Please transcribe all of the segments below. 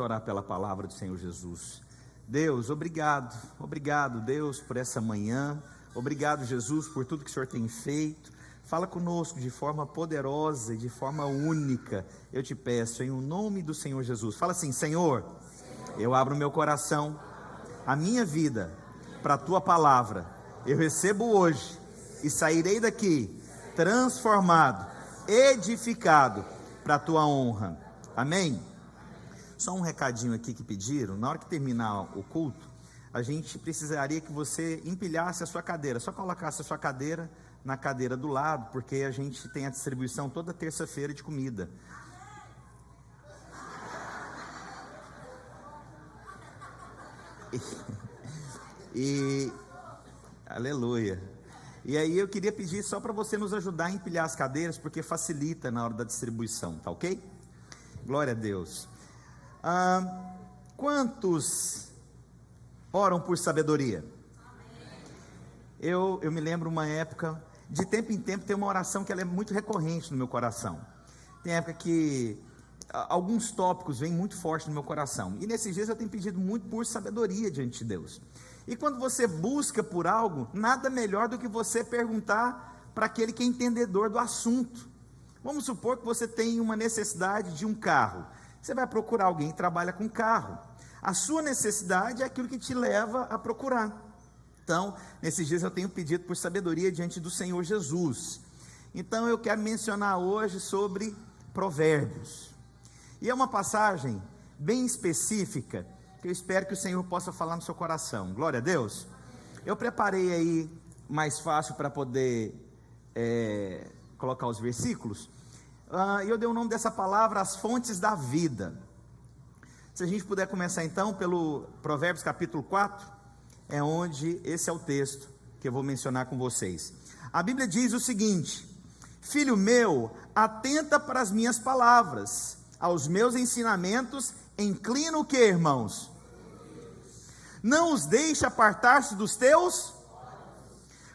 orar pela palavra do Senhor Jesus. Deus, obrigado, Deus, por essa manhã. Obrigado, Jesus, por tudo que o Senhor tem feito. Fala conosco de forma poderosa e de forma única, eu te peço, em nome do Senhor Jesus. Fala assim: Senhor, eu abro meu coração, a minha vida, para a tua palavra. Eu recebo hoje e sairei daqui transformado, edificado para a tua honra. Amém? Só um recadinho aqui que pediram: na hora que terminar o culto, a gente precisaria que você empilhasse a sua cadeira, só colocasse a sua cadeira na cadeira do lado, porque a gente tem a distribuição toda terça-feira de comida. Aleluia. E aí eu queria pedir só para você nos ajudar a empilhar as cadeiras, porque facilita na hora da distribuição, tá ok? Glória a Deus. Quantos oram por sabedoria? Eu me lembro uma época, de tempo em tempo tem uma oração que ela é muito recorrente no meu coração. Tem época que alguns tópicos vêm muito forte no meu coração, e nesses dias eu tenho pedido muito por sabedoria diante de Deus. E quando você busca por algo, nada melhor do que você perguntar para aquele que é entendedor do assunto. Vamos supor que você tem uma necessidade de um carro. Você vai procurar alguém que trabalha com carro. A sua necessidade é aquilo que te leva a procurar. Então, nesses dias eu tenho pedido por sabedoria diante do Senhor Jesus. Então eu quero mencionar hoje sobre Provérbios. E é uma passagem bem específica, que eu espero que o Senhor possa falar no seu coração. Glória a Deus. Eu preparei aí mais fácil para poder colocar os versículos. Eu dei o nome dessa palavra, as fontes da vida. Se a gente puder começar então pelo Provérbios capítulo 4, é onde esse é o texto que eu vou mencionar com vocês. A Bíblia diz o seguinte: filho meu, atenta para as minhas palavras, aos meus ensinamentos, inclina o que, irmãos? Não os deixe apartar-se dos teus,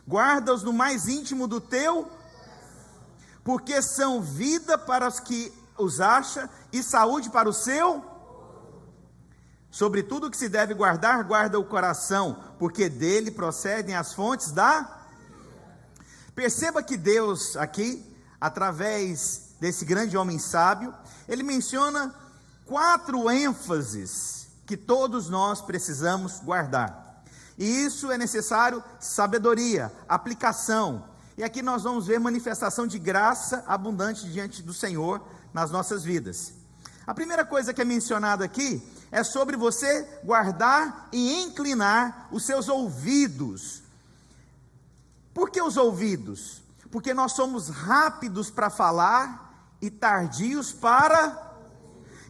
guarda-os no mais íntimo do teu, porque são vida para os que os acham e saúde para o seu. Sobre tudo que se deve guardar, guarda o coração, porque dele procedem as fontes da... Perceba que Deus aqui, através desse grande homem sábio, ele menciona 4 ênfases que todos nós precisamos guardar. E isso é necessário sabedoria, aplicação. E aqui nós vamos ver manifestação de graça abundante diante do Senhor nas nossas vidas. A primeira coisa que é mencionada aqui é sobre você guardar e inclinar os seus ouvidos. Por que os ouvidos? Porque nós somos rápidos para falar e tardios para...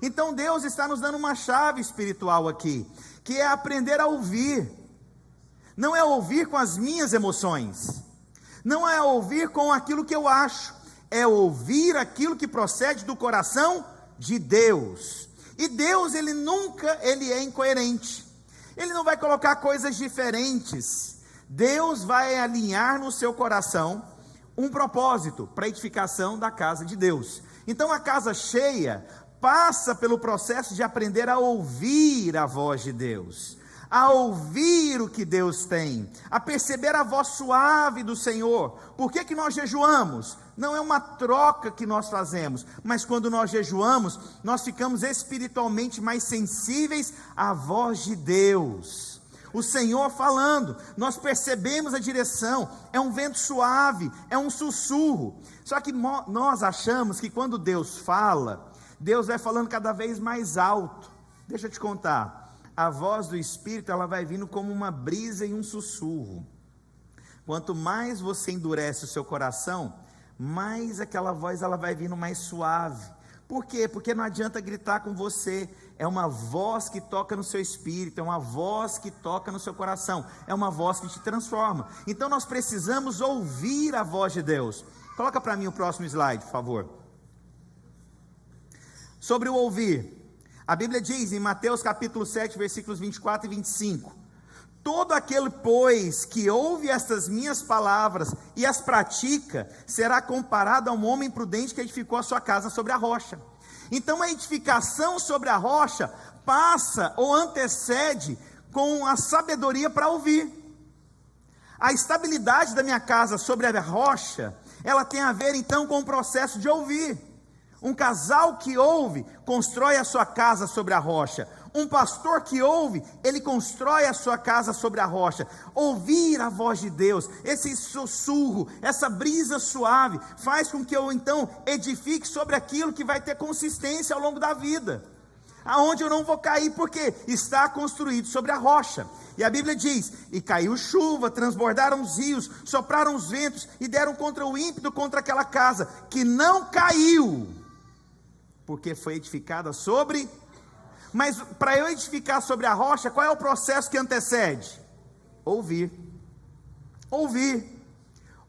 Então Deus está nos dando uma chave espiritual aqui, que é aprender a ouvir. Não é ouvir com as minhas emoções, não é ouvir com aquilo que eu acho, é ouvir aquilo que procede do coração de Deus. E Deus, ele nunca é incoerente, ele não vai colocar coisas diferentes. Deus vai alinhar no seu coração um propósito para a edificação da casa de Deus. Então a casa cheia passa pelo processo de aprender a ouvir a voz de Deus, a ouvir o que Deus tem, a perceber a voz suave do Senhor. Por que nós jejuamos? Não é uma troca que nós fazemos, mas quando nós jejuamos, nós ficamos espiritualmente mais sensíveis à voz de Deus, o Senhor falando, nós percebemos a direção, é um vento suave, é um sussurro. Só que nós achamos que quando Deus fala, Deus vai falando cada vez mais alto. Deixa eu te contar, a voz do Espírito, ela vai vindo como uma brisa e um sussurro. Quanto mais você endurece o seu coração, mais aquela voz ela vai vindo mais suave. Por quê? Porque não adianta gritar com você, é uma voz que toca no seu espírito, é uma voz que toca no seu coração, é uma voz que te transforma. Então nós precisamos ouvir a voz de Deus. Coloca para mim o próximo slide, por favor. Sobre o ouvir, a Bíblia diz em Mateus capítulo 7, versículos 24 e 25: todo aquele, pois, que ouve estas minhas palavras e as pratica, será comparado a um homem prudente que edificou a sua casa sobre a rocha. Então a edificação sobre a rocha passa ou antecede com a sabedoria para ouvir. A estabilidade da minha casa sobre a rocha, ela tem a ver então com o processo de ouvir. Um casal que ouve, constrói a sua casa sobre a rocha. Um pastor que ouve, ele constrói a sua casa sobre a rocha. Ouvir a voz de Deus, esse sussurro, essa brisa suave, faz com que eu então edifique sobre aquilo que vai ter consistência ao longo da vida. Aonde eu não vou cair, porque está construído sobre a rocha. E a Bíblia diz: e caiu chuva, transbordaram os rios, sopraram os ventos, e deram contra o ímpeto, contra aquela casa, que não caiu, porque foi edificada sobre... Mas para eu edificar sobre a rocha, qual é o processo que antecede? Ouvir. Ouvir.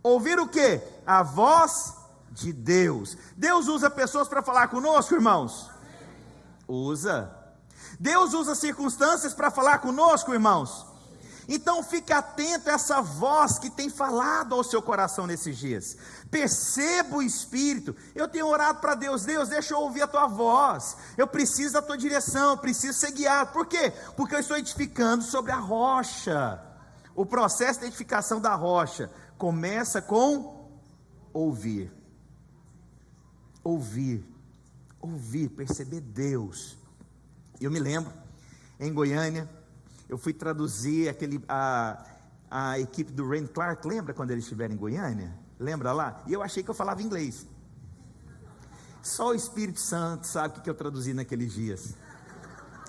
Ouvir o quê? A voz de Deus. Deus usa pessoas para falar conosco, irmãos? Usa. Deus usa circunstâncias para falar conosco, irmãos? Então fique atento a essa voz que tem falado ao seu coração nesses dias. Perceba o Espírito. Eu tenho orado para Deus: Deus, deixa eu ouvir a tua voz, eu preciso da tua direção, eu preciso ser guiado. Por quê? Porque eu estou edificando sobre a rocha. O processo de edificação da rocha começa com ouvir. Ouvir, perceber Deus. Eu me lembro, em Goiânia, eu fui traduzir a equipe do Randy Clark. Lembra quando eles estiveram em Goiânia? Lembra lá? E eu achei que eu falava inglês. Só o Espírito Santo sabe o que eu traduzi naqueles dias.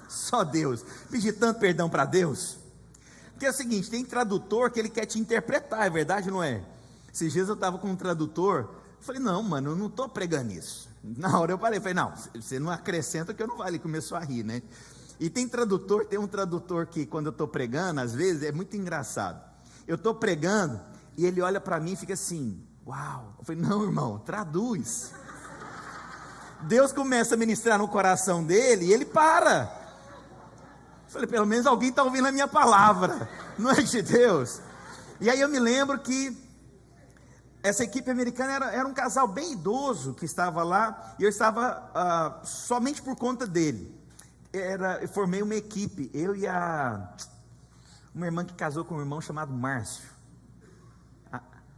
Só Deus. Pedi tanto perdão para Deus. Porque é o seguinte, tem tradutor que ele quer te interpretar, é verdade ou não é? Esses dias eu estava com um tradutor, falei: não, mano, eu não estou pregando isso. Na hora eu parei, falei: não, você não acrescenta que eu não vale. Ele começou a rir, né? E tem um tradutor que quando eu estou pregando, às vezes é muito engraçado. Eu estou pregando e ele olha para mim e fica assim: uau. Eu falei: não, irmão, traduz. Deus começa a ministrar no coração dele e ele para. Eu falei: pelo menos alguém está ouvindo a minha palavra, não é de Deus? E aí eu me lembro que essa equipe americana era um casal bem idoso que estava lá, e eu estava somente por conta dele. Eu formei uma equipe, eu e uma irmã que casou com um irmão chamado Márcio,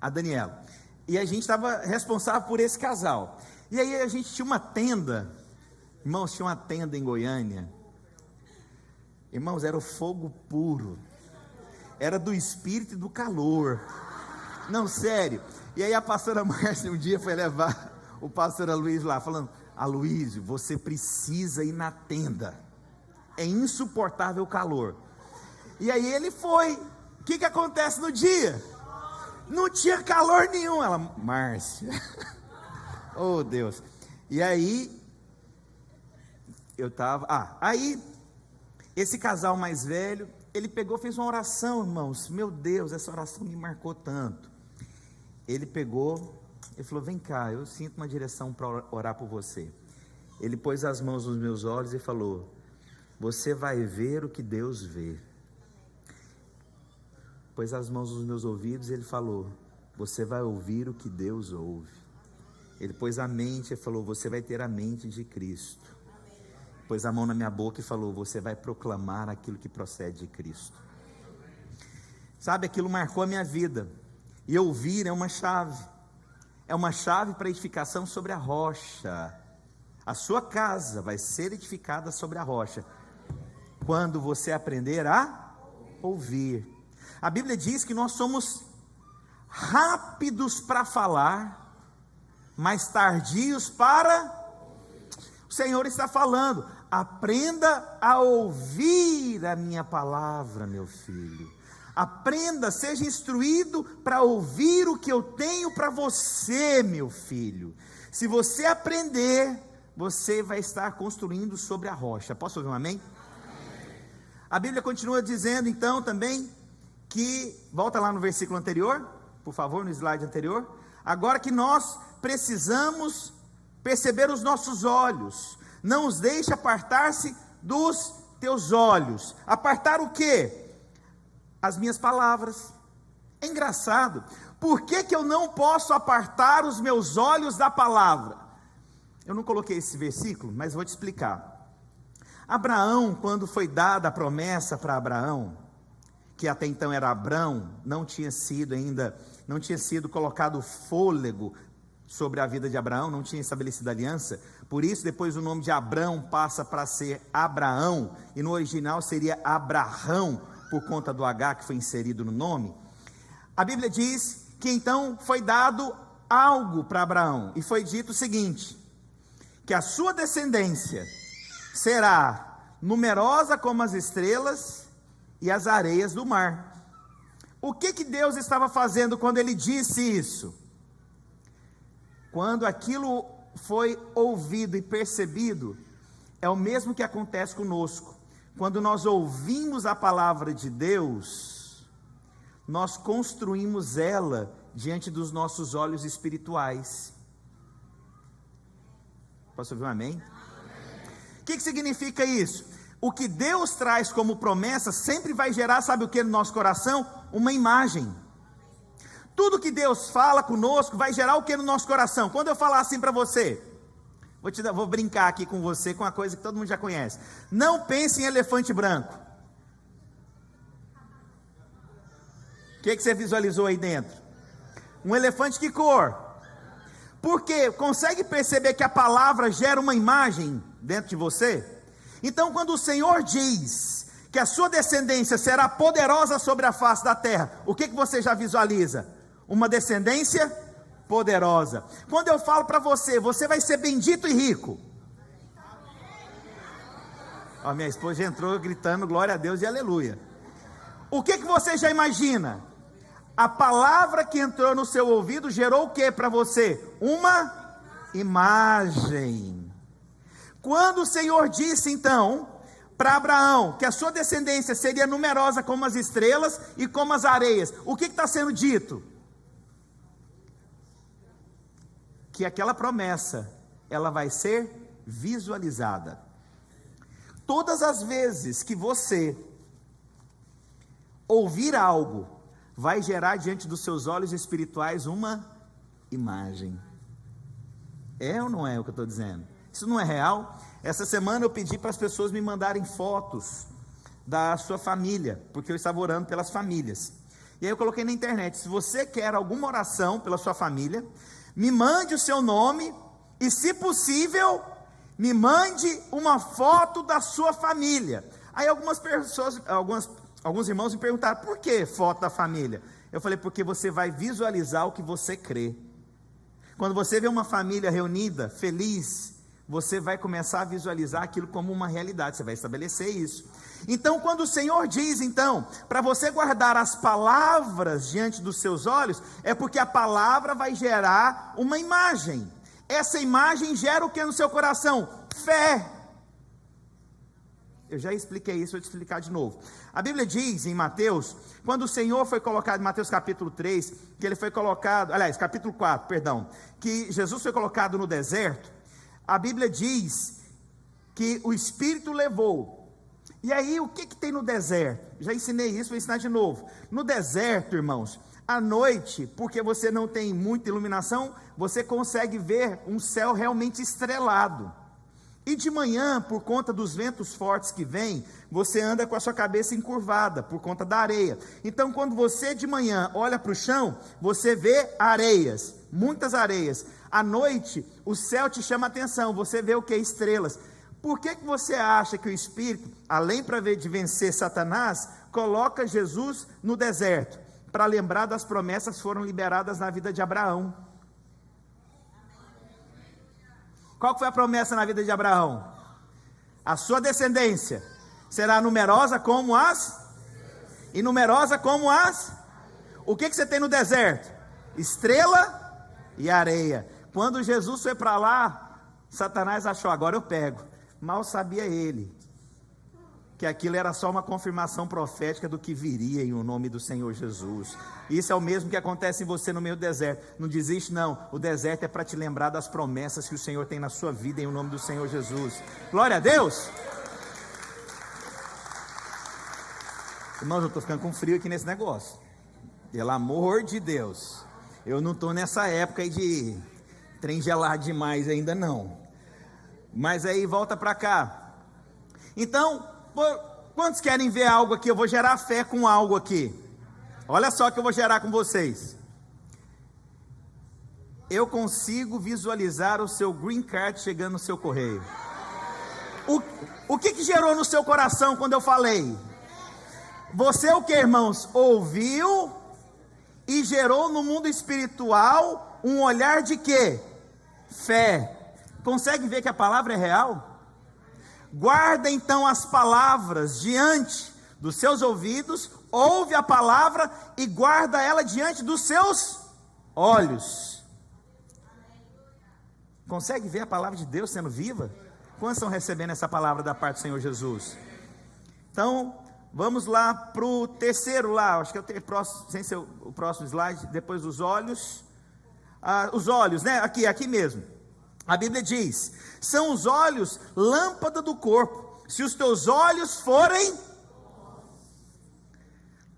a Daniela, e a gente estava responsável por esse casal. E aí a gente tinha uma tenda, irmãos, tinha uma tenda em Goiânia, irmãos, era o fogo puro, era do espírito e do calor, não, sério. E aí a pastora Márcia um dia foi levar o pastor Aloysio lá, falando: Aloysio, você precisa ir na tenda, é insuportável o calor. E aí ele foi. O que acontece no dia? Não tinha calor nenhum. Ela: Márcia, oh Deus. E aí eu estava, aí esse casal mais velho, ele pegou, fez uma oração, irmãos, meu Deus, essa oração me marcou tanto. Ele pegou, ele falou: vem cá, eu sinto uma direção para orar por você. Ele pôs as mãos nos meus olhos e falou: você vai ver o que Deus vê. Pôs as mãos nos meus ouvidos e ele falou: você vai ouvir o que Deus ouve. Ele pôs a mente e falou: você vai ter a mente de Cristo. Pôs a mão na minha boca e falou: você vai proclamar aquilo que procede de Cristo. Sabe, aquilo marcou a minha vida. E ouvir é uma chave para edificação sobre a rocha. A sua casa vai ser edificada sobre a rocha quando você aprender a ouvir. A Bíblia diz que nós somos rápidos para falar, mas tardios para... O Senhor está falando: aprenda a ouvir a minha palavra, meu filho. Aprenda, seja instruído para ouvir o que eu tenho para você, meu filho. Se você aprender, você vai estar construindo sobre a rocha. Posso ouvir um amém? A Bíblia continua dizendo então também que, volta lá no versículo anterior, por favor, no slide anterior. Agora que nós precisamos perceber os nossos olhos, não os deixe apartar-se dos teus olhos. Apartar o quê? As minhas palavras. É engraçado, por que eu não posso apartar os meus olhos da palavra? Eu não coloquei esse versículo, mas vou te explicar. Abraão, quando foi dada a promessa para Abraão, que até então era Abrão, não tinha sido colocado fôlego sobre a vida de Abraão, não tinha estabelecido aliança. Por isso, depois o nome de Abrão passa para ser Abraão, e no original seria Abrahão, por conta do H que foi inserido no nome. A Bíblia diz que então foi dado algo para Abraão, e foi dito o seguinte: que a sua descendência será numerosa como as estrelas e as areias do mar. O que Deus estava fazendo quando ele disse isso? Quando aquilo foi ouvido e percebido, é o mesmo que acontece conosco. Quando nós ouvimos a palavra de Deus, nós construímos ela diante dos nossos olhos espirituais. Posso ouvir um amém? O que significa isso? O que Deus traz como promessa sempre vai gerar, sabe o que no nosso coração? Uma imagem. Tudo que Deus fala conosco vai gerar o que no nosso coração? Quando eu falar assim para você, vou brincar aqui com você com uma coisa que todo mundo já conhece. Não pense em elefante branco. O que você visualizou aí dentro? Um elefante que cor? Porque consegue perceber que a palavra gera uma imagem dentro de você? Então, quando o Senhor diz que a sua descendência será poderosa sobre a face da terra, o que você já visualiza? Uma descendência poderosa. Quando eu falo para você, você vai ser bendito e rico. Ó, minha esposa já entrou gritando glória a Deus e aleluia. O que você já imagina? A palavra que entrou no seu ouvido gerou o que para você? Uma imagem. Quando o Senhor disse então para Abraão que a sua descendência seria numerosa como as estrelas e como as areias, o que está sendo dito? Que aquela promessa, ela vai ser visualizada. Todas as vezes que você ouvir algo, vai gerar diante dos seus olhos espirituais uma imagem. É ou não é o que eu estou dizendo? Isso não é real? Essa semana eu pedi para as pessoas me mandarem fotos da sua família, porque eu estava orando pelas famílias. E aí eu coloquei na internet: se você quer alguma oração pela sua família, me mande o seu nome e, se possível, me mande uma foto da sua família. Aí algumas pessoas, alguns irmãos me perguntaram: por que foto da família? Eu falei: porque você vai visualizar o que você crê. Quando você vê uma família reunida, feliz, você vai começar a visualizar aquilo como uma realidade, você vai estabelecer isso. Então, quando o Senhor diz, então, para você guardar as palavras diante dos seus olhos, é porque a palavra vai gerar uma imagem. Essa imagem gera o que no seu coração? Fé. Eu já expliquei isso, vou te explicar de novo. A Bíblia diz em Mateus, quando o Senhor foi colocado, em Mateus capítulo 3, que ele foi colocado, aliás, capítulo 4, perdão, que Jesus foi colocado no deserto. A Bíblia diz que o Espírito levou. E aí, o que tem no deserto? Já ensinei isso, vou ensinar de novo. No deserto, irmãos, à noite, porque você não tem muita iluminação, você consegue ver um céu realmente estrelado. E de manhã, por conta dos ventos fortes que vêm, você anda com a sua cabeça encurvada, por conta da areia. Então, quando você de manhã olha para o chão, você vê areias, muitas areias. À noite, o céu te chama a atenção, você vê o que? Estrelas. Por que você acha que o Espírito, além de vencer Satanás, coloca Jesus no deserto? Para lembrar das promessas que foram liberadas na vida de Abraão. Qual foi a promessa na vida de Abraão? A sua descendência será numerosa como as... E numerosa como as... O que você tem no deserto? Estrela e areia. Quando Jesus foi para lá, Satanás achou: agora eu pego. Mal sabia ele que aquilo era só uma confirmação profética do que viria em o nome do Senhor Jesus. Isso é o mesmo que acontece em você no meio do deserto. Não desiste não, o deserto é para te lembrar das promessas que o Senhor tem na sua vida em o nome do Senhor Jesus. Glória a Deus. Irmãos, eu estou ficando com frio aqui nesse negócio. Pelo amor de Deus, eu não estou nessa época aí de trem gelado demais ainda não. Mas aí volta para cá. Então, quantos querem ver algo aqui? Eu vou gerar fé com algo aqui. Olha só que eu vou gerar com vocês. Eu consigo visualizar o seu green card chegando no seu correio. O que gerou no seu coração quando eu falei? Você o que, irmãos? Ouviu e gerou no mundo espiritual um olhar de quê? Fé. Consegue ver que a palavra é real? Guarda então as palavras diante dos seus ouvidos, ouve a palavra e guarda ela diante dos seus olhos. Consegue ver a palavra de Deus sendo viva? Quantos estão recebendo essa palavra da parte do Senhor Jesus? Então, vamos lá para o terceiro lá, acho que é o próximo, sem ser o próximo slide, depois dos olhos. Os olhos, né? Aqui mesmo. A Bíblia diz: são os olhos lâmpada do corpo. Se os teus olhos forem,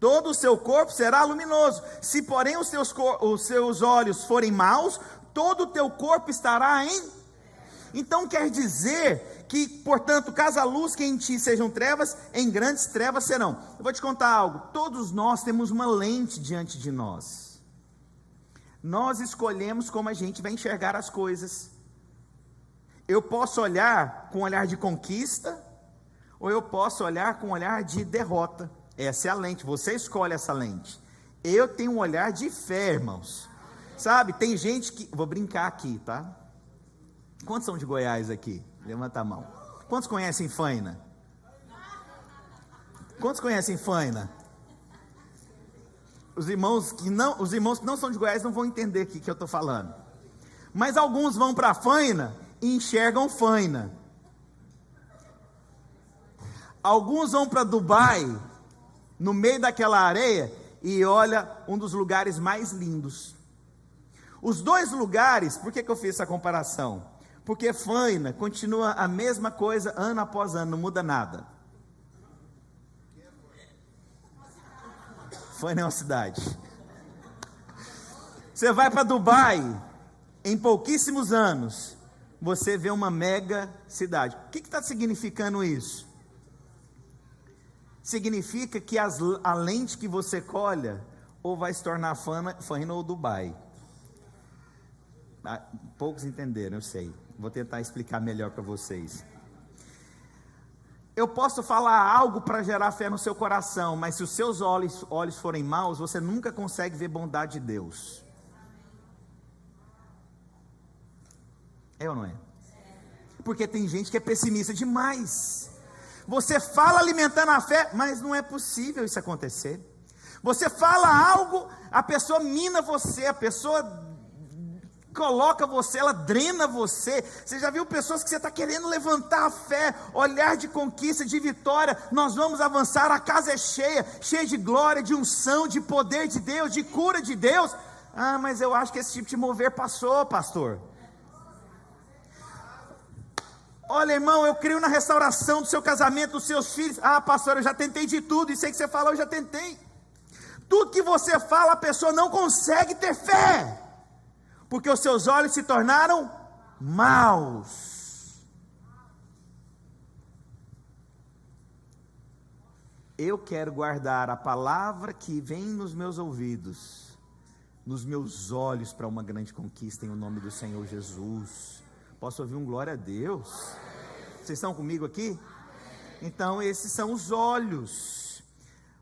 todo o seu corpo será luminoso. Se porém os seus olhos forem maus, todo o teu corpo estará em... Então quer dizer que, portanto, caso a luz que em ti sejam trevas, em grandes trevas serão. Eu vou te contar algo. Todos nós temos uma lente diante de nós. Nós escolhemos como a gente vai enxergar as coisas. Eu posso olhar com um olhar de conquista, ou eu posso olhar com um olhar de derrota. Essa é a lente, você escolhe essa lente. Eu tenho um olhar de fé, irmãos. Sabe, tem gente que... Vou brincar aqui, tá? Quantos são de Goiás aqui? Levanta a mão. Quantos conhecem faina? Quantos conhecem faina? Os irmãos que não são de Goiás não vão entender o que eu estou falando. Mas alguns vão para a faina e enxergam faina. Alguns vão para Dubai, no meio daquela areia, e olha um dos lugares mais lindos. Os dois lugares, por que eu fiz essa comparação? Porque faina continua a mesma coisa ano após ano, não muda nada. Faina é uma cidade. Você vai para Dubai, em pouquíssimos anos, você vê uma mega cidade. O que está significando isso? Significa que a lente que você colha, ou vai se tornar faina ou Dubai. Poucos entenderam, eu sei. Vou tentar explicar melhor para vocês. Eu posso falar algo para gerar fé no seu coração, mas se os seus olhos forem maus, você nunca consegue ver bondade de Deus. É ou não é? Porque tem gente que é pessimista demais. Você fala alimentando a fé, mas não é possível isso acontecer. Você fala algo, a pessoa mina você, a pessoa coloca você, ela drena você. Você já viu pessoas que você está querendo levantar a fé, olhar de conquista, de vitória, nós vamos avançar, a casa é cheia de glória, de unção, de poder de Deus, de cura de Deus. Mas eu acho que esse tipo de mover passou, pastor. Olha, irmão, eu creio na restauração do seu casamento, dos seus filhos. Pastor, eu já tentei de tudo, isso aí que você falou, eu já tentei. Tudo que você fala, a pessoa não consegue ter fé, porque os seus olhos se tornaram maus. Eu quero guardar a palavra que vem nos meus ouvidos, nos meus olhos, para uma grande conquista em o nome do Senhor Jesus. Posso ouvir um glória a Deus? Vocês estão comigo aqui? Então esses são os olhos.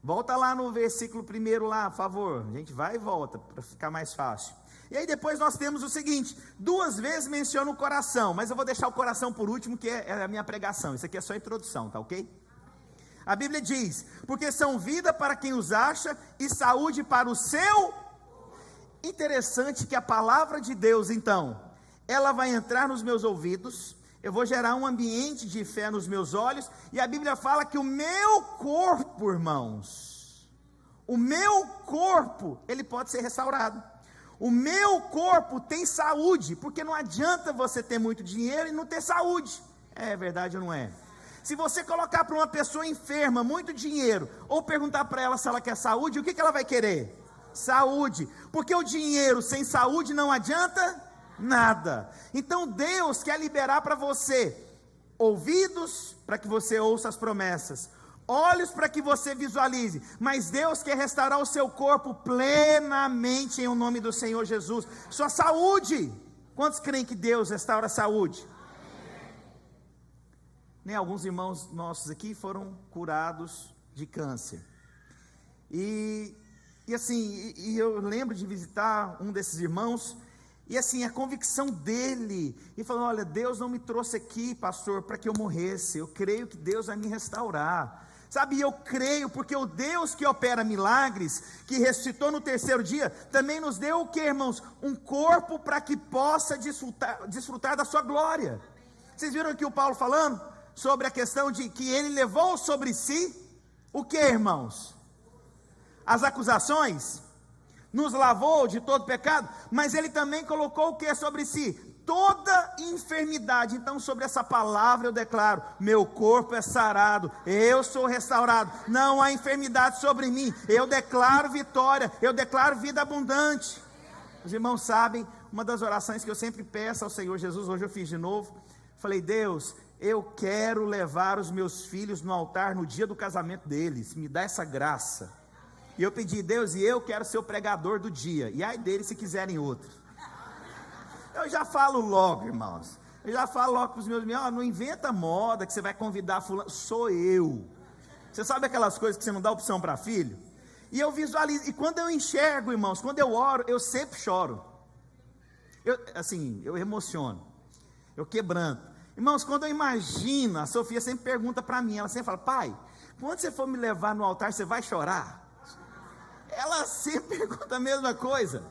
Volta lá no versículo 1 lá, por favor. A gente vai e volta, para ficar mais fácil. E aí depois nós temos o seguinte, 2 vezes menciona o coração, mas eu vou deixar o coração por último, que é a minha pregação. Isso aqui é só introdução, tá ok? A Bíblia diz: porque são vida para quem os acha e saúde para o seu. Interessante que a palavra de Deus, então, ela vai entrar nos meus ouvidos, eu vou gerar um ambiente de fé nos meus olhos, e a Bíblia fala que o meu corpo, irmãos, o meu corpo, ele pode ser restaurado. O meu corpo tem saúde, porque não adianta você ter muito dinheiro e não ter saúde. É verdade ou não é? Se você colocar para uma pessoa enferma muito dinheiro, ou perguntar para ela se ela quer saúde, o que ela vai querer? Saúde, porque o dinheiro sem saúde não adianta nada. Então Deus quer liberar para você ouvidos para que você ouça as promessas, olhos para que você visualize, mas Deus quer restaurar o seu corpo plenamente em nome do Senhor Jesus. Sua saúde, quantos creem que Deus restaura a saúde? Né, alguns irmãos nossos aqui foram curados de câncer, e assim, eu lembro de visitar um desses irmãos, e assim, a convicção dele, e falando, olha, Deus não me trouxe aqui, pastor, para que eu morresse, eu creio que Deus vai me restaurar, sabe, eu creio, porque o Deus que opera milagres, que ressuscitou no terceiro dia, também nos deu o que, irmãos? Um corpo para que possa desfrutar da sua glória. Vocês viram aqui o Paulo falando sobre a questão de que ele levou sobre si, o que, irmãos? As acusações, nos lavou de todo pecado, mas ele também colocou o que sobre si? Toda enfermidade. Então, sobre essa palavra eu declaro, meu corpo é sarado, eu sou restaurado, não há enfermidade sobre mim, eu declaro vitória, eu declaro vida abundante. Os irmãos sabem, uma das orações que eu sempre peço ao Senhor Jesus, hoje eu fiz de novo, falei, Deus, eu quero levar os meus filhos no altar no dia do casamento deles, me dá essa graça. E eu pedi, Deus, e eu quero ser o pregador do dia, e ai deles se quiserem outro. Eu já falo logo, irmãos, eu já falo logo para os meus irmãos, não inventa moda que você vai convidar fulano, sou eu. Você sabe aquelas coisas que você não dá opção para filho? E eu visualizo, e quando eu enxergo, irmãos, quando eu oro, eu sempre choro. Eu emociono, eu quebranto. Irmãos, quando eu imagino, a Sofia sempre pergunta para mim, ela sempre fala, pai, quando você for me levar no altar, você vai chorar? Ela sempre pergunta a mesma coisa,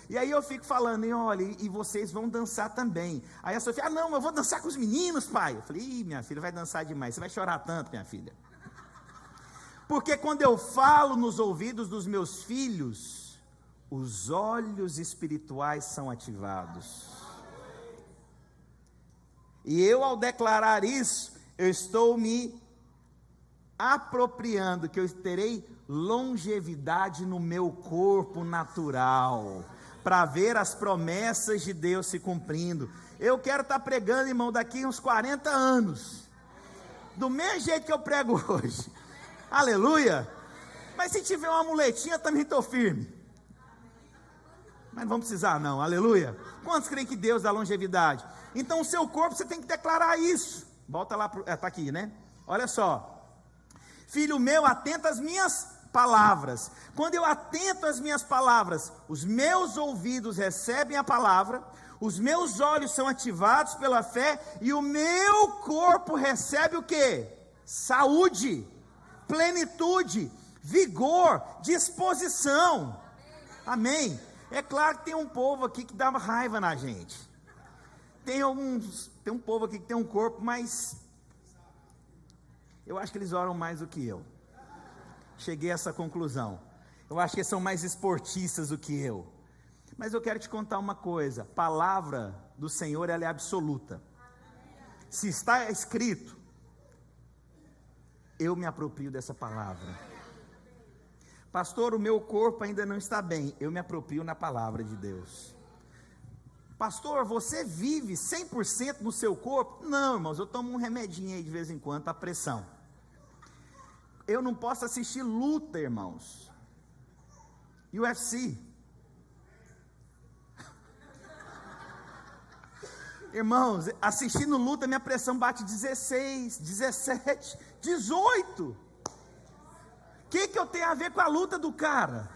e aí eu fico falando, e olha, e vocês vão dançar também. Aí a Sofia, não, eu vou dançar com os meninos, pai. Eu falei, minha filha vai dançar demais, você vai chorar tanto, minha filha. Porque quando eu falo nos ouvidos dos meus filhos, os olhos espirituais são ativados. E eu, ao declarar isso, eu estou me apropriando, que eu terei longevidade no meu corpo natural, para ver as promessas de Deus se cumprindo. Eu quero estar pregando, irmão, daqui uns 40 anos, do mesmo jeito que eu prego hoje, aleluia. Mas se tiver uma muletinha, também estou firme, mas não vamos precisar não, aleluia. Quantos creem que Deus dá longevidade? Então o seu corpo, você tem que declarar isso. Volta lá, está aqui, né? Olha só, filho meu, atenta às minhas palavras. Quando eu atento às minhas palavras, os meus ouvidos recebem a palavra, os meus olhos são ativados pela fé, e o meu corpo recebe o que? Saúde, plenitude, vigor, disposição, amém? É claro que tem um povo aqui que dá raiva na gente, tem um povo aqui que tem um corpo, mas eu acho que eles oram mais do que eu, cheguei a essa conclusão, eu acho que eles são mais esportistas do que eu, mas eu quero te contar uma coisa, a palavra do Senhor, ela é absoluta, se está escrito, eu me aproprio dessa palavra. Pastor, o meu corpo ainda não está bem, eu me aproprio na palavra de Deus. Pastor, você vive 100% no seu corpo? Não, irmãos, eu tomo um remedinho aí de vez em quando para pressão. Eu não posso assistir luta, irmãos, UFC. Irmãos, assistindo luta, minha pressão bate 16, 17, 18. O que eu tenho a ver com a luta do cara?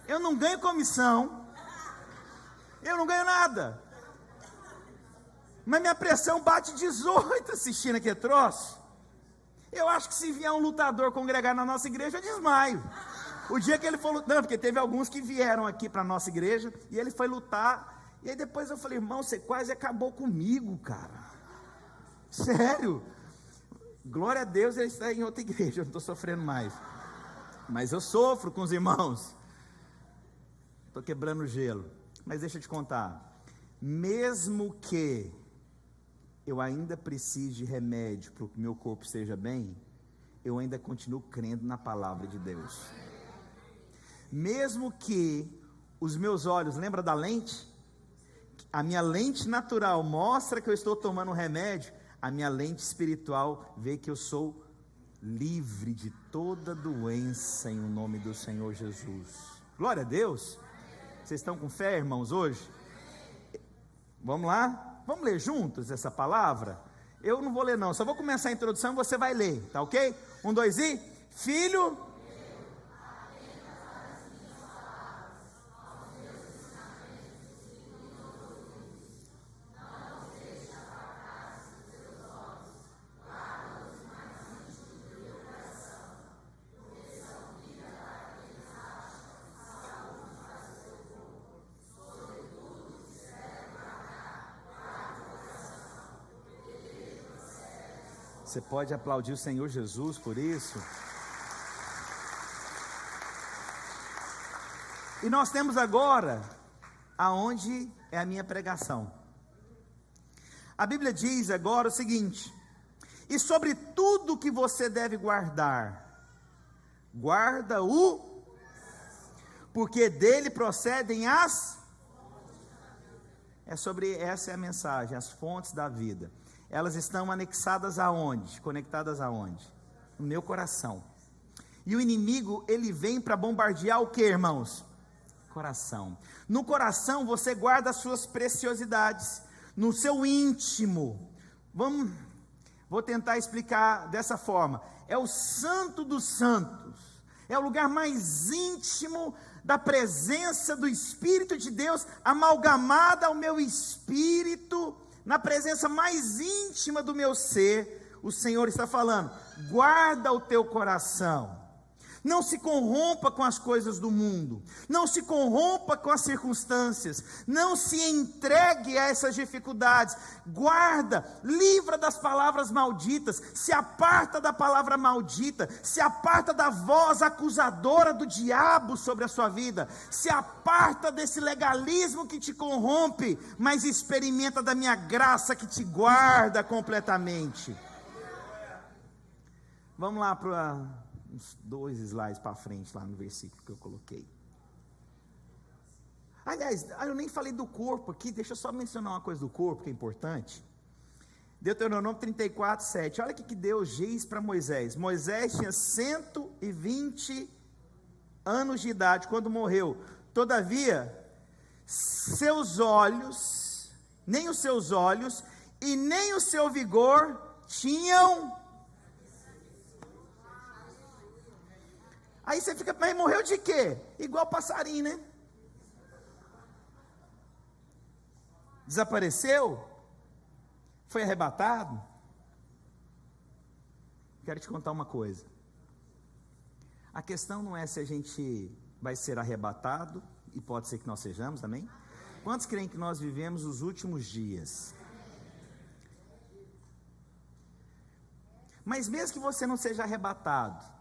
Eu não ganho comissão, eu não ganho nada, mas minha pressão bate 18 assistindo aquele troço. Eu acho que se vier um lutador congregar na nossa igreja, eu desmaio. O dia que ele for lutar, não, porque teve alguns que vieram aqui para a nossa igreja, e ele foi lutar, e aí depois eu falei, irmão, você quase acabou comigo, cara, sério. Glória a Deus, ele está em outra igreja, eu não estou sofrendo mais, mas eu sofro com os irmãos, estou quebrando o gelo. Mas deixa eu te contar, mesmo que eu ainda precise de remédio para que meu corpo esteja bem, eu ainda continuo crendo na palavra de Deus. Mesmo que os meus olhos, lembra da lente? A minha lente natural mostra que eu estou tomando um remédio, a minha lente espiritual vê que eu sou livre de toda doença em nome do Senhor Jesus. Glória a Deus. Vocês estão com fé, irmãos, hoje? Vamos lá? Vamos ler juntos essa palavra? Eu não vou ler não, só vou começar a introdução e você vai ler, tá ok? 1, 2 e... Filho... Você pode aplaudir o Senhor Jesus por isso? E nós temos agora, aonde é a minha pregação. A Bíblia diz agora o seguinte: e sobre tudo que você deve guardar, guarda-o, porque dele procedem as... essa é a mensagem, as fontes da vida. Elas estão anexadas aonde? Conectadas aonde? No meu coração. E o inimigo, ele vem para bombardear o que, irmãos? Coração. No coração você guarda as suas preciosidades, no seu íntimo. Vou tentar explicar dessa forma. É o santo dos santos. É o lugar mais íntimo da presença do Espírito de Deus, amalgamada ao meu espírito, na presença mais íntima do meu ser. O Senhor está falando: guarda o teu coração, não se corrompa com as coisas do mundo, não se corrompa com as circunstâncias, não se entregue a essas dificuldades, guarda, livra das palavras malditas, se aparta da palavra maldita, se aparta da voz acusadora do diabo sobre a sua vida, se aparta desse legalismo que te corrompe, mas experimenta da minha graça que te guarda completamente. Vamos lá para uns 2 slides para frente, lá no versículo que eu coloquei. Aliás, eu nem falei do corpo aqui, deixa eu só mencionar uma coisa do corpo que é importante. Deuteronômio 34, 7. Olha o que Deus diz para Moisés. Moisés tinha 120 anos de idade quando morreu. Todavia, nem os seus olhos e nem o seu vigor tinham... Aí você fica, mas morreu de quê? Igual passarinho, né? Desapareceu? Foi arrebatado? Quero te contar uma coisa. A questão não é se a gente vai ser arrebatado, e pode ser que nós sejamos, amém? Quantos creem que nós vivemos os últimos dias? Mas mesmo que você não seja arrebatado,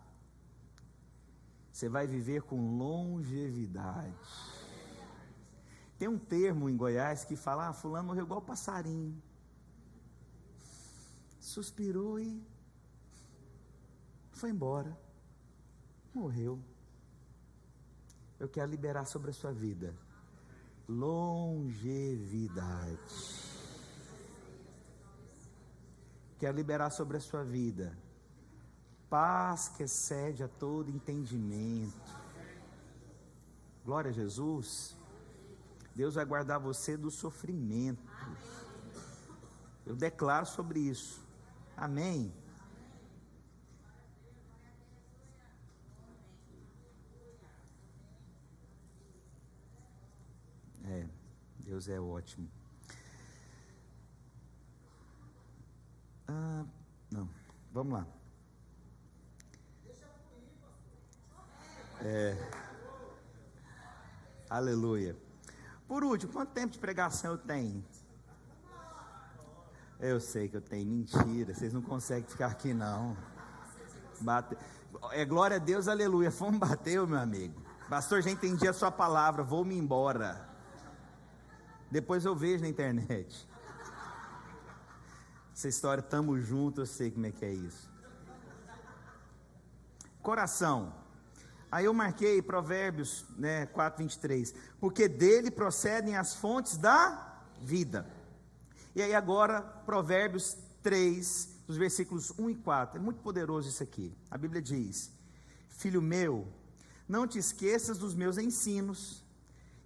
você vai viver com longevidade. Tem um termo em Goiás que fala: fulano morreu igual passarinho. Suspirou e foi embora. Morreu. Eu quero liberar sobre a sua vida longevidade. Quero liberar sobre a sua vida paz que excede a todo entendimento. Glória a Jesus. Deus vai guardar você do sofrimento. Eu declaro sobre isso. Amém. Deus é ótimo. Não, vamos lá. Aleluia. Por último, quanto tempo de pregação eu tenho? Eu sei que eu tenho. Mentira, vocês não conseguem ficar aqui não. Glória a Deus, aleluia. Fomos bater, meu amigo. Pastor, já entendi a sua palavra, vou-me embora. Depois eu vejo na internet. Essa história, tamo junto, eu sei como é que é isso. Coração. Aí eu marquei Provérbios 4:23, porque dele procedem as fontes da... vida. E aí agora, Provérbios 3, dos versículos 1 e 4, é muito poderoso isso aqui. A Bíblia diz: filho meu, não te esqueças dos meus ensinos,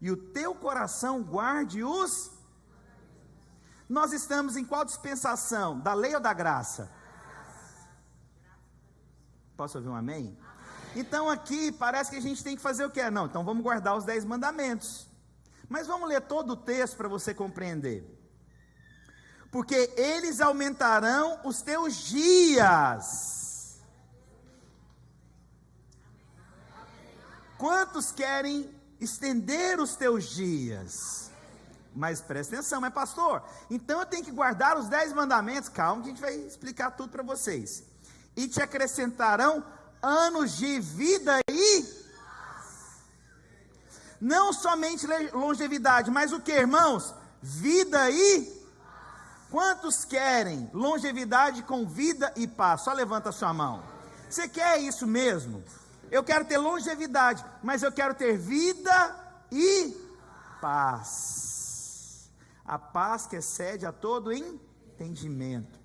e o teu coração guarde os... Nós estamos em qual dispensação? Da lei ou da graça? Posso ouvir um amém? Então aqui parece que a gente tem que fazer o quê? Não, então vamos guardar os 10 mandamentos. Mas vamos ler todo o texto para você compreender. Porque eles aumentarão os teus dias. Quantos querem estender os teus dias? Mas presta atenção, mas pastor, então eu tenho que guardar os 10 mandamentos? Calma que a gente vai explicar tudo para vocês. E te acrescentarão anos de vida e... Não somente longevidade, mas o que, irmãos? Vida e... Quantos querem longevidade com vida e paz? Só levanta a sua mão. Você quer isso mesmo? Eu quero ter longevidade, mas eu quero ter vida e paz. A paz que excede a todo entendimento.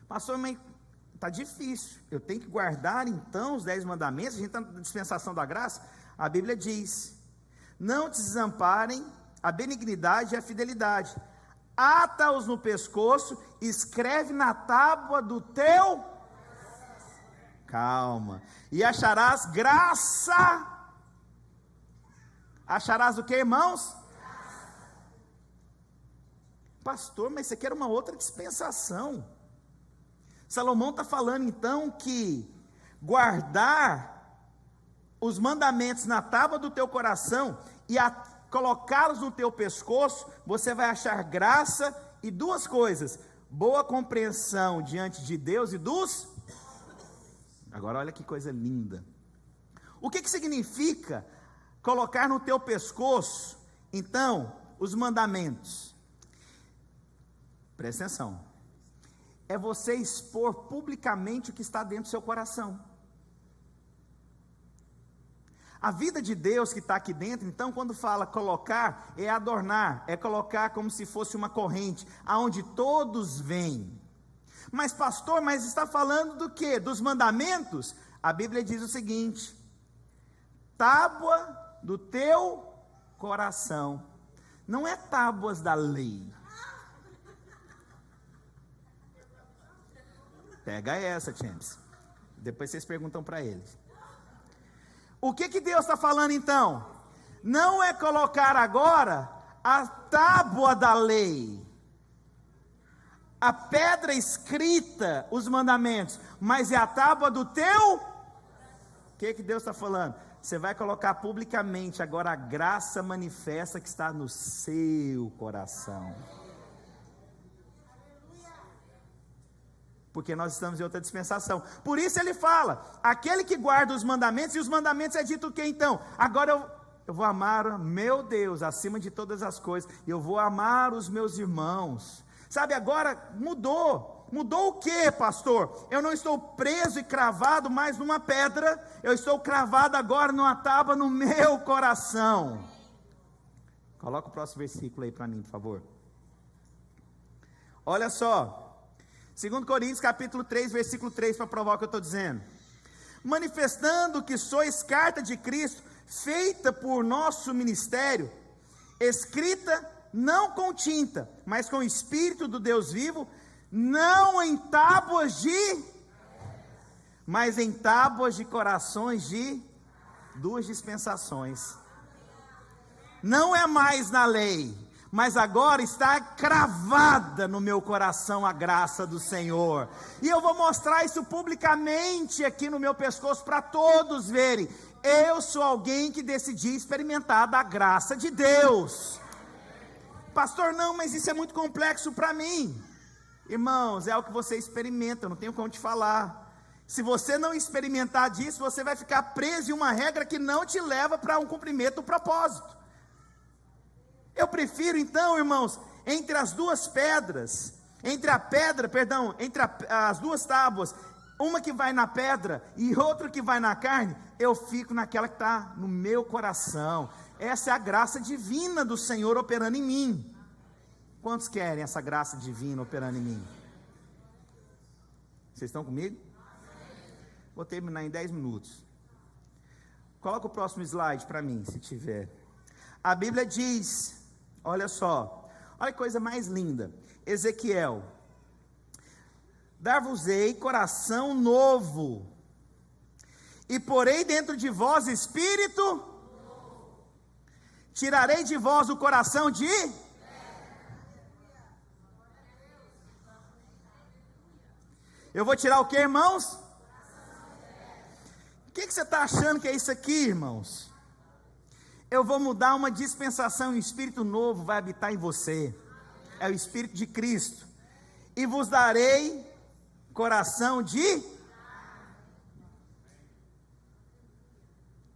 Pastor, mas está difícil. Eu tenho que guardar então os 10 mandamentos. A gente está na dispensação da graça. A Bíblia diz: não te desamparem a benignidade e a fidelidade. Ata-os no pescoço, escreve na tábua do teu... Calma. E acharás graça. Acharás o que, irmãos? Pastor, mas isso aqui era uma outra dispensação. Salomão está falando então que guardar os mandamentos na tábua do teu coração e colocá-los no teu pescoço, você vai achar graça e 2 coisas: boa compreensão diante de Deus e dos... Agora olha que coisa linda. O que significa colocar no teu pescoço, então, os mandamentos? Presta atenção. É você expor publicamente o que está dentro do seu coração. A vida de Deus que está aqui dentro, então, quando fala colocar, é adornar, é colocar como se fosse uma corrente, aonde todos vêm. Mas pastor, mas está falando do quê? Dos mandamentos? A Bíblia diz o seguinte: tábua do teu coração. Não é tábuas da lei. Pega essa, James. Depois vocês perguntam para eles. O que Deus está falando então? Não é colocar agora a tábua da lei, a pedra escrita, os mandamentos, mas é a tábua do teu... O que Deus está falando? Você vai colocar publicamente agora a graça manifesta que está no seu coração. Porque nós estamos em outra dispensação. Por isso ele fala, aquele que guarda os mandamentos, e os mandamentos é dito o que então? Agora eu vou amar meu Deus acima de todas as coisas, e eu vou amar os meus irmãos. Sabe, agora mudou o que, pastor? Eu não estou preso e cravado mais numa pedra, eu estou cravado agora numa tábua no meu coração. Coloca o próximo versículo aí para mim, por favor. Olha só, 2 Coríntios capítulo 3, versículo 3, para provar o que eu estou dizendo. Manifestando que sois carta de Cristo, feita por nosso ministério, escrita não com tinta, mas com o Espírito do Deus vivo, não em tábuas de... mas em tábuas de corações de 2 dispensações. Não é mais na lei, mas agora está cravada no meu coração a graça do Senhor, e eu vou mostrar isso publicamente aqui no meu pescoço para todos verem. Eu sou alguém que decidi experimentar da graça de Deus. Pastor, não, mas isso é muito complexo para mim. Irmãos, é o que você experimenta, eu não tenho como te falar. Se você não experimentar disso, você vai ficar preso em uma regra que não te leva para um cumprimento do propósito. Eu prefiro então, irmãos, entre as 2 pedras, entre as 2 tábuas, uma que vai na pedra e outra que vai na carne, eu fico naquela que está no meu coração. Essa é a graça divina do Senhor operando em mim. Quantos querem essa graça divina operando em mim? Vocês estão comigo? Vou terminar em 10 minutos. Coloca o próximo slide para mim, se tiver. A Bíblia diz, olha só, olha que coisa mais linda. Ezequiel: dar-vos-ei coração novo, e porei dentro de vós espírito, tirarei de vós o coração de... Eu vou tirar o que, irmãos? O que você está achando que é isso aqui, irmãos? Eu vou mudar uma dispensação, e um espírito novo vai habitar em você. É o Espírito de Cristo. E vos darei coração de...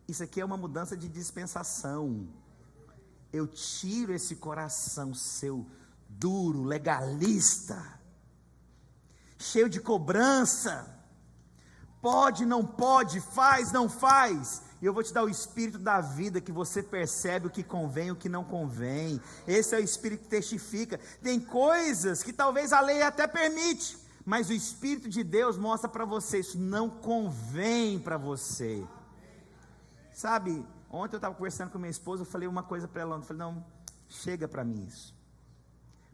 Isso aqui é uma mudança de dispensação. Eu tiro esse coração seu duro, legalista, cheio de cobrança. Pode, não pode, faz, não faz. E eu vou te dar o espírito da vida, que você percebe o que convém e o que não convém. Esse é o espírito que testifica. Tem coisas que talvez a lei até permite, mas o Espírito de Deus mostra para você, isso não convém para você. Sabe, ontem eu estava conversando com minha esposa, eu falei uma coisa para ela, eu falei, não, chega para mim isso.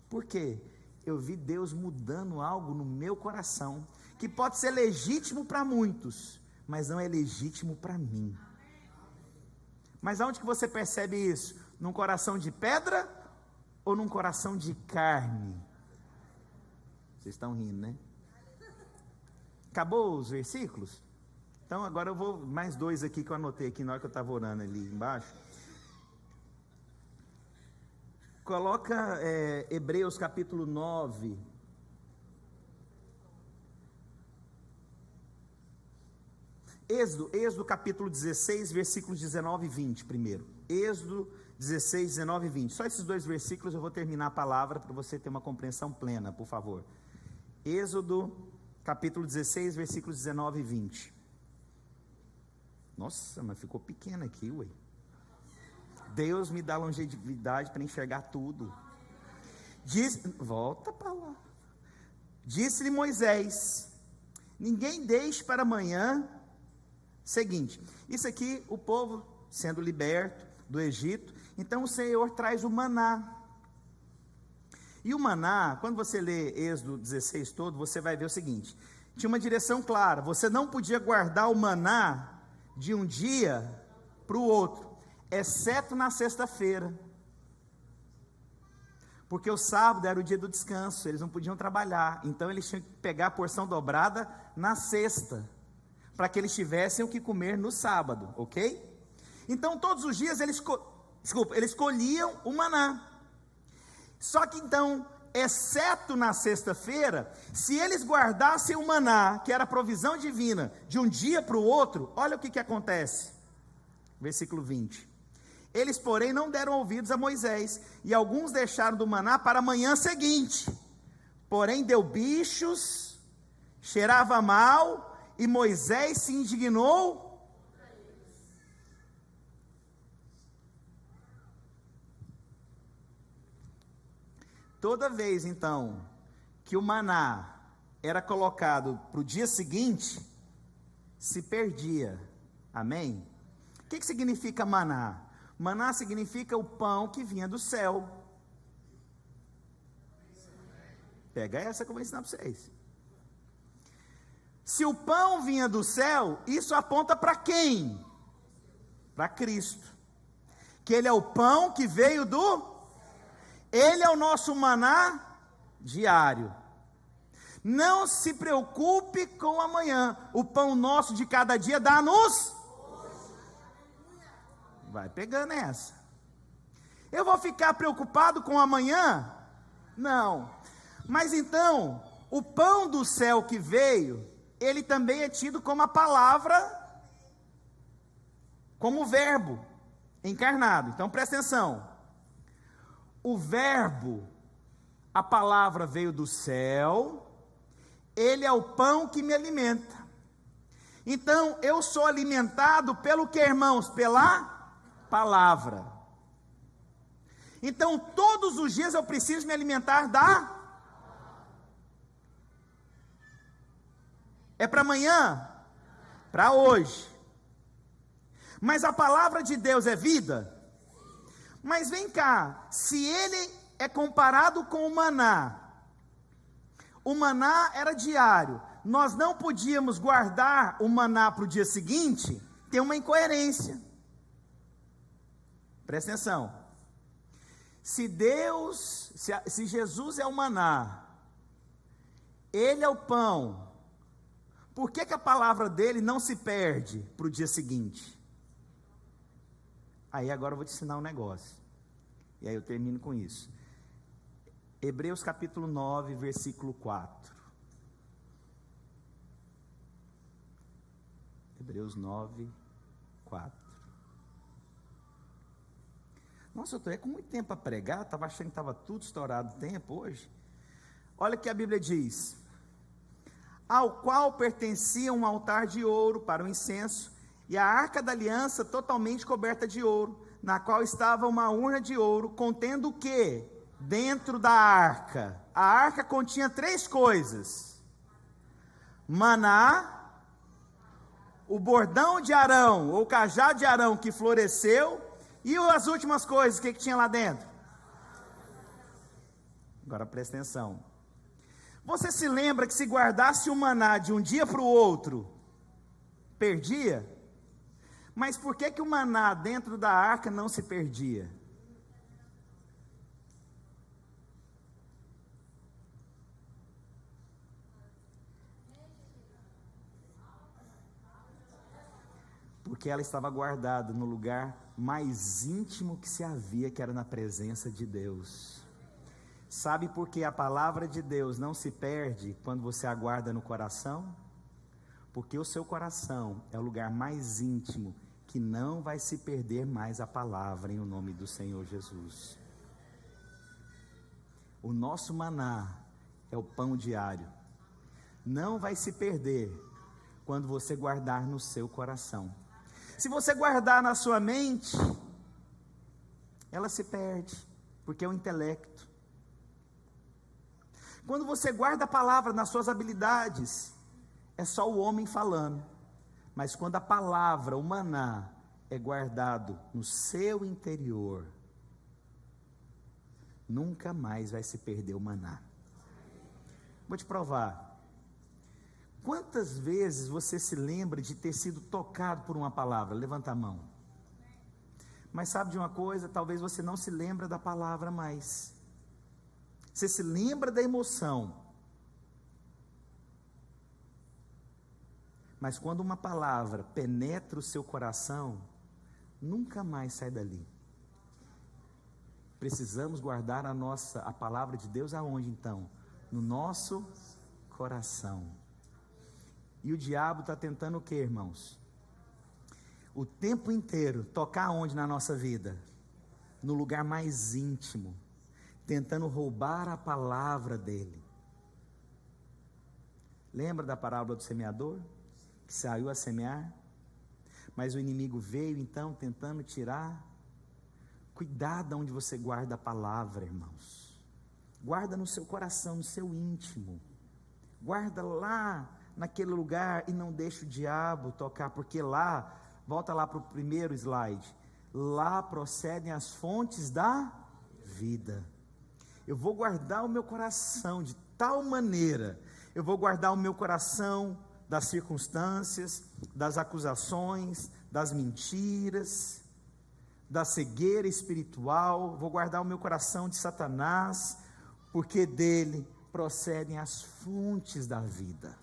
Por quê? Eu vi Deus mudando algo no meu coração, que pode ser legítimo para muitos, mas não é legítimo para mim. Mas aonde que você percebe isso? Num coração de pedra ou num coração de carne? Vocês estão rindo, né? Acabou os versículos? Então agora eu vou, mais 2 aqui que eu anotei aqui na hora que eu estava orando ali embaixo. Coloca Hebreus capítulo 9. Êxodo capítulo 16, versículos 19 e 20 primeiro. Êxodo 16, 19 e 20. Só esses 2 versículos eu vou terminar a palavra para você ter uma compreensão plena, por favor. Êxodo capítulo 16, versículos 19 e 20. Nossa, mas ficou pequeno aqui, ué. Deus me dá longevidade para enxergar tudo. Volta para lá. Disse-lhe Moisés: ninguém deixe para amanhã. Seguinte, isso aqui, o povo sendo liberto do Egito, então o Senhor traz o maná. E o maná, quando você lê Êxodo 16 todo, você vai ver o seguinte: tinha uma direção clara, você não podia guardar o maná de um dia para o outro, exceto na sexta-feira, porque o sábado era o dia do descanso, eles não podiam trabalhar, então eles tinham que pegar a porção dobrada na sexta, para que eles tivessem o que comer no sábado, ok? Então todos os dias eles colhiam o maná, só que então, exceto na sexta-feira, se eles guardassem o maná, que era a provisão divina, de um dia para o outro, olha o que acontece, versículo 20, eles porém não deram ouvidos a Moisés, e alguns deixaram do maná para a manhã seguinte, porém deu bichos, cheirava mal, e Moisés se indignou. Toda vez então que o maná era colocado para o dia seguinte, se perdia. Amém? O que significa maná? Maná significa o pão que vinha do céu. Pega essa que eu vou ensinar para vocês. Se o pão vinha do céu, isso aponta para quem? Para Cristo. Que Ele é o pão que veio do... Ele é o nosso maná diário. Não se preocupe com amanhã. O pão nosso de cada dia dá-nos. Vai pegando essa. Eu vou ficar preocupado com amanhã? Não. Mas então, o pão do céu que veio, ele também é tido como a palavra, como o verbo encarnado. Então presta atenção. O verbo, a palavra veio do céu, ele é o pão que me alimenta. Então eu sou alimentado pelo que, irmãos? Pela palavra. Então, todos os dias eu preciso me alimentar da... É para amanhã? Para hoje. Mas a palavra de Deus é vida? Mas vem cá, se ele é comparado com o maná era diário, nós não podíamos guardar o maná para o dia seguinte? Tem uma incoerência. Presta atenção. Se Jesus é o maná, ele é o pão, por que a palavra dele não se perde para o dia seguinte? Aí agora eu vou te ensinar um negócio, e aí eu termino com isso. Hebreus capítulo 9, versículo 4. Hebreus 9, 4. Nossa, eu estou com muito tempo para pregar, estava achando que estava tudo estourado o tempo hoje. Olha o que a Bíblia diz: ao qual pertencia um altar de ouro para o incenso, e a arca da aliança totalmente coberta de ouro, na qual estava uma urna de ouro, contendo o quê? Dentro da arca. A arca continha 3 coisas: maná, o bordão de Arão, ou cajado de Arão que floresceu, e as últimas coisas, o que tinha lá dentro? Agora presta atenção. Você se lembra que se guardasse o maná de um dia para o outro, perdia? Mas por que o maná dentro da arca não se perdia? Porque ela estava guardada no lugar mais íntimo que se havia, que era na presença de Deus. Sabe por que a palavra de Deus não se perde quando você a guarda no coração? Porque o seu coração é o lugar mais íntimo, que não vai se perder mais a palavra, em o nome do Senhor Jesus. O nosso maná é o pão diário, não vai se perder quando você guardar no seu coração. Se você guardar na sua mente, ela se perde, porque é o intelecto. Quando você guarda a palavra nas suas habilidades, é só o homem falando. Mas quando a palavra, o maná, é guardado no seu interior, nunca mais vai se perder o maná. Vou te provar. Quantas vezes você se lembra de ter sido tocado por uma palavra? Levanta a mão. Mas sabe de uma coisa? Talvez você não se lembra da palavra mais. Você se lembra da emoção. Mas quando uma palavra penetra o seu coração, nunca mais sai dali. Precisamos guardar a palavra de Deus aonde então? No nosso coração. E o diabo está tentando o que, irmãos? O tempo inteiro, tocar onde na nossa vida? No lugar mais íntimo, tentando roubar a palavra dele. Lembra da parábola do semeador? Que saiu a semear, mas o inimigo veio então tentando tirar. Cuidado onde você guarda a palavra, irmãos. Guarda no seu coração, no seu íntimo. Guarda lá naquele lugar e não deixe o diabo tocar, porque lá, volta lá para o primeiro slide, lá procedem as fontes da vida. Eu vou guardar o meu coração de tal maneira, eu vou guardar o meu coração das circunstâncias, das acusações, das mentiras, da cegueira espiritual, vou guardar o meu coração de Satanás, porque dele procedem as fontes da vida.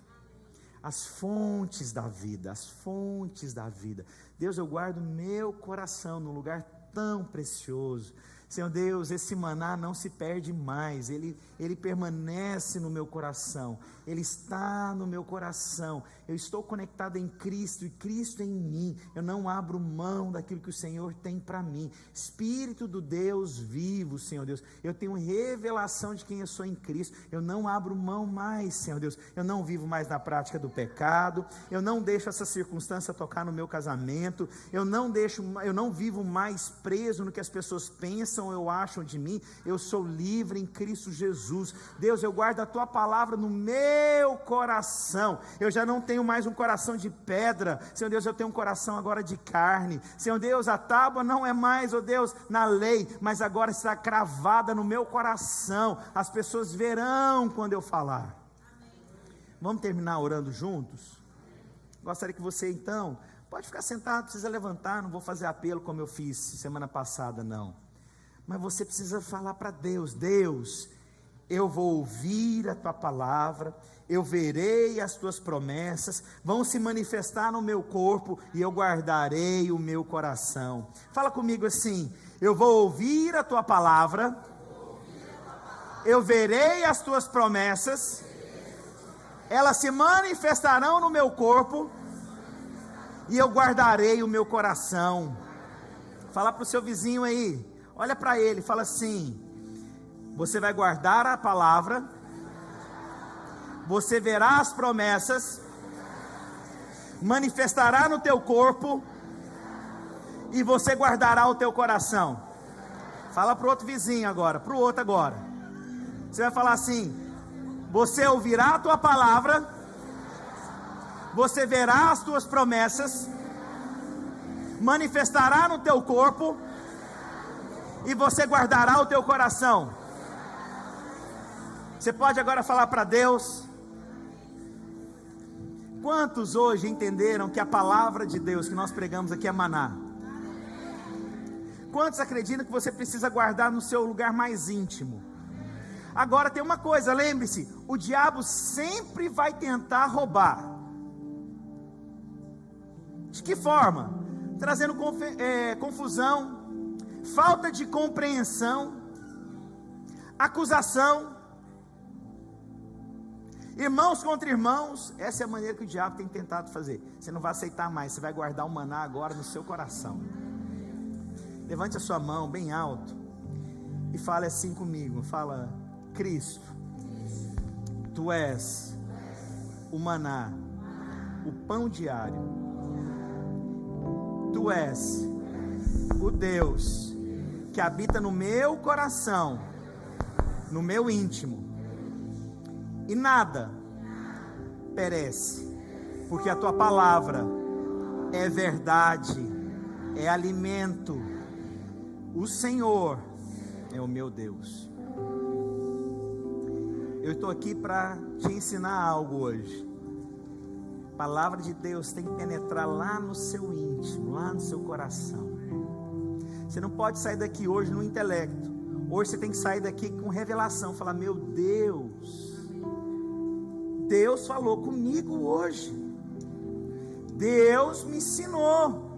As fontes da vida, as fontes da vida. Deus, eu guardo meu coração num lugar tão precioso. Senhor Deus, esse maná não se perde mais, ele permanece no meu coração, ele está no meu coração, eu estou conectado em Cristo e Cristo em mim, eu não abro mão daquilo que o Senhor tem para mim. Espírito do Deus vivo, Senhor Deus, eu tenho revelação de quem eu sou em Cristo, eu não abro mão mais, Senhor Deus, eu não vivo mais na prática do pecado, eu não deixo essa circunstância tocar no meu casamento, eu não vivo mais preso no que as pessoas pensam, pensam ou acham de mim, eu sou livre em Cristo Jesus. Deus, eu guardo a tua palavra no meu coração. Eu já não tenho mais um coração de pedra, Senhor Deus, eu tenho um coração agora de carne. Senhor Deus, a tábua não é mais, ó Deus, na lei, mas agora está cravada no meu coração. As pessoas verão quando eu falar. Vamos terminar orando juntos? Gostaria que você então, pode ficar sentado, não precisa levantar, não vou fazer apelo como eu fiz semana passada não, mas você precisa falar para Deus: Deus, eu vou ouvir a tua palavra, eu verei as tuas promessas, vão se manifestar no meu corpo e eu guardarei o meu coração. Fala comigo assim: eu vou ouvir a tua palavra, eu verei as tuas promessas, elas se manifestarão no meu corpo e eu guardarei o meu coração. Fala para o seu vizinho aí, olha para ele, fala assim: você vai guardar a palavra, você verá as promessas, manifestará no teu corpo e você guardará o teu coração. Fala para o outro vizinho agora, para o outro agora. Você vai falar assim: você ouvirá a tua palavra, você verá as tuas promessas, manifestará no teu corpo e você guardará o teu coração. Você pode agora falar para Deus. Quantos hoje entenderam que a palavra de Deus que nós pregamos aqui é maná? Quantos acreditam que você precisa guardar no seu lugar mais íntimo? Agora tem uma coisa, lembre-se, o diabo sempre vai tentar roubar. De que forma? Trazendo confusão, falta de compreensão, acusação, irmãos contra irmãos. Essa é a maneira que o diabo tem tentado fazer. Você não vai aceitar mais, você vai guardar o maná agora no seu coração. Levante a sua mão bem alto e fale assim comigo, fala: Cristo, tu és o maná, o pão diário, tu és o Deus que habita no meu coração, no meu íntimo, e nada perece, porque a tua palavra é verdade, é alimento. O Senhor é o meu Deus. Eu estou aqui para te ensinar algo hoje. A palavra de Deus tem que penetrar lá no seu íntimo, lá no seu coração. Você não pode sair daqui hoje no intelecto. Hoje você tem que sair daqui com revelação. Falar: meu Deus, Deus falou comigo hoje. Deus me ensinou.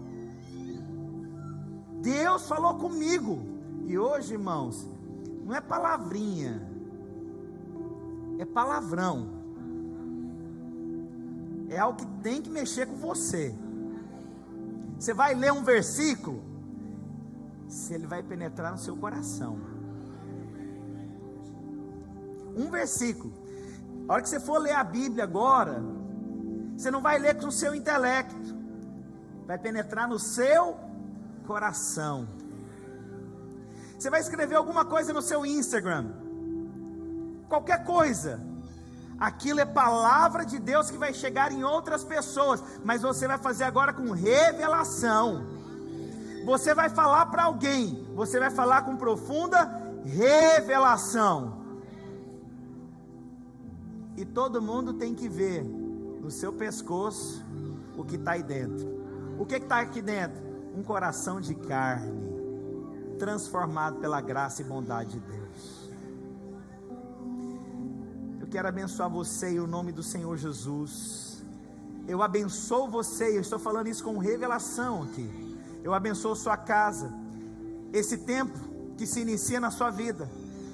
Deus falou comigo. E hoje, irmãos, não é palavrinha, é palavrão. É algo que tem que mexer com você. Você vai ler um versículo, se ele vai penetrar no seu coração. Um versículo. A hora que você for ler a Bíblia agora, você não vai ler com o seu intelecto, vai penetrar no seu coração. Você vai escrever alguma coisa no seu Instagram, qualquer coisa, aquilo é palavra de Deus que vai chegar em outras pessoas, mas você vai fazer agora com revelação. Você vai falar para alguém, você vai falar com profunda revelação. E todo mundo tem que ver no seu pescoço o que está aí dentro. O que está aqui dentro? Um coração de carne, transformado pela graça e bondade de Deus. Eu quero abençoar você em nome do Senhor Jesus. Eu abençoo você, eu estou falando isso com revelação aqui. Eu abençoo sua casa, esse tempo que se inicia na sua vida,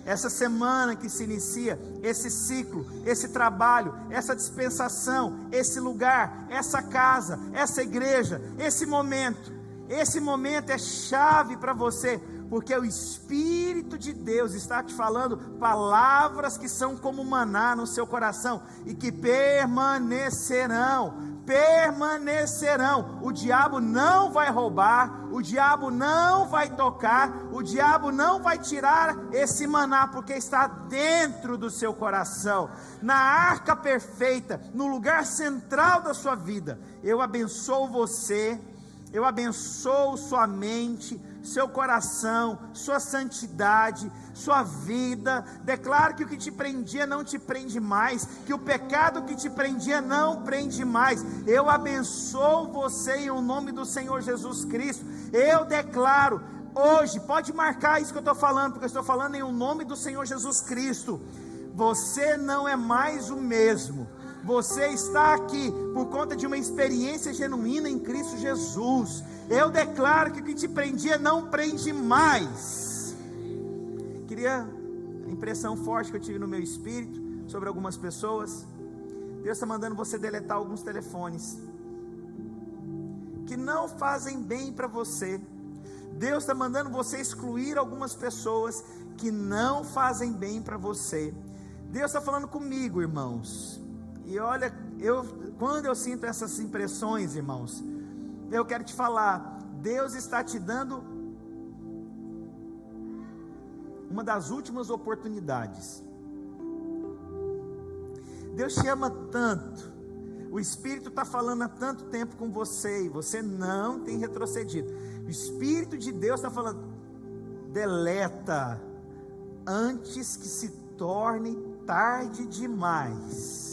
essa semana que se inicia, esse ciclo, esse trabalho, essa dispensação, esse lugar, essa casa, essa igreja, esse momento é chave para você, porque o Espírito de Deus está te falando palavras que são como maná no seu coração e que permanecerão. permanecerão. O diabo não vai roubar, o diabo não vai tocar, o diabo não vai tirar esse maná, porque está dentro do seu coração, na arca perfeita, no lugar central da sua vida. Eu abençoo você, eu abençoo sua mente, seu coração, sua santidade, sua vida. Declaro que o que te prendia não te prende mais, que o pecado que te prendia não prende mais. Eu abençoo você em nome do Senhor Jesus Cristo. Eu declaro hoje, pode marcar isso que eu estou falando, porque eu estou falando em nome do Senhor Jesus Cristo. Você não é mais o mesmo. Você está aqui por conta de uma experiência genuína em Cristo Jesus. Eu declaro que o que te prendia não prende mais. Queria a impressão forte que eu tive no meu espírito sobre algumas pessoas. Deus está mandando você deletar alguns telefones que não fazem bem para você. Deus está mandando você excluir algumas pessoas que não fazem bem para você. Deus está falando comigo, irmãos. E olha, quando eu sinto essas impressões, irmãos, eu quero te falar, Deus está te dando uma das últimas oportunidades. Deus te ama tanto, o Espírito está falando há tanto tempo com você, e você não tem retrocedido. O Espírito de Deus está falando, deleta, antes que se torne tarde demais.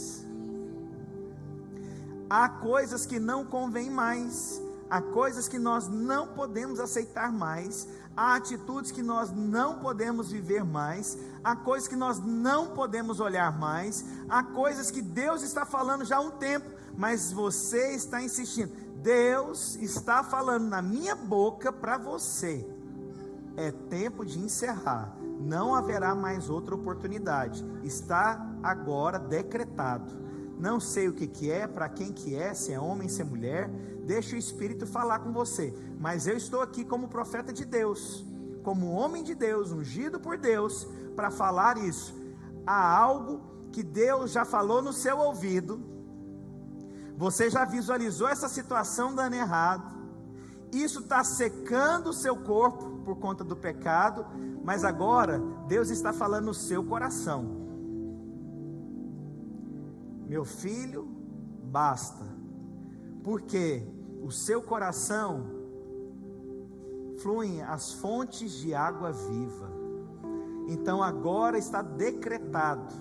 Há coisas que não convêm mais, há coisas que nós não podemos aceitar mais, há atitudes que nós não podemos viver mais, há coisas que nós não podemos olhar mais, há coisas que Deus está falando já há um tempo, mas você está insistindo. Deus está falando na minha boca para você, é tempo de encerrar, não haverá mais outra oportunidade, está agora decretado. Não sei o que é, para quem que é, se é homem, se é mulher, deixa o Espírito falar com você, mas eu estou aqui como profeta de Deus, como homem de Deus, ungido por Deus, para falar isso. Há algo que Deus já falou no seu ouvido, você já visualizou essa situação dando errado, isso está secando o seu corpo por conta do pecado, mas agora Deus está falando no seu coração. Meu filho, basta, porque o seu coração fluem as fontes de água viva. Então agora está decretado,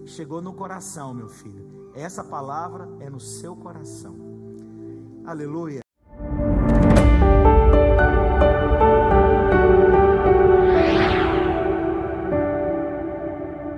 chegou no coração, meu filho, essa palavra é no seu coração. Aleluia.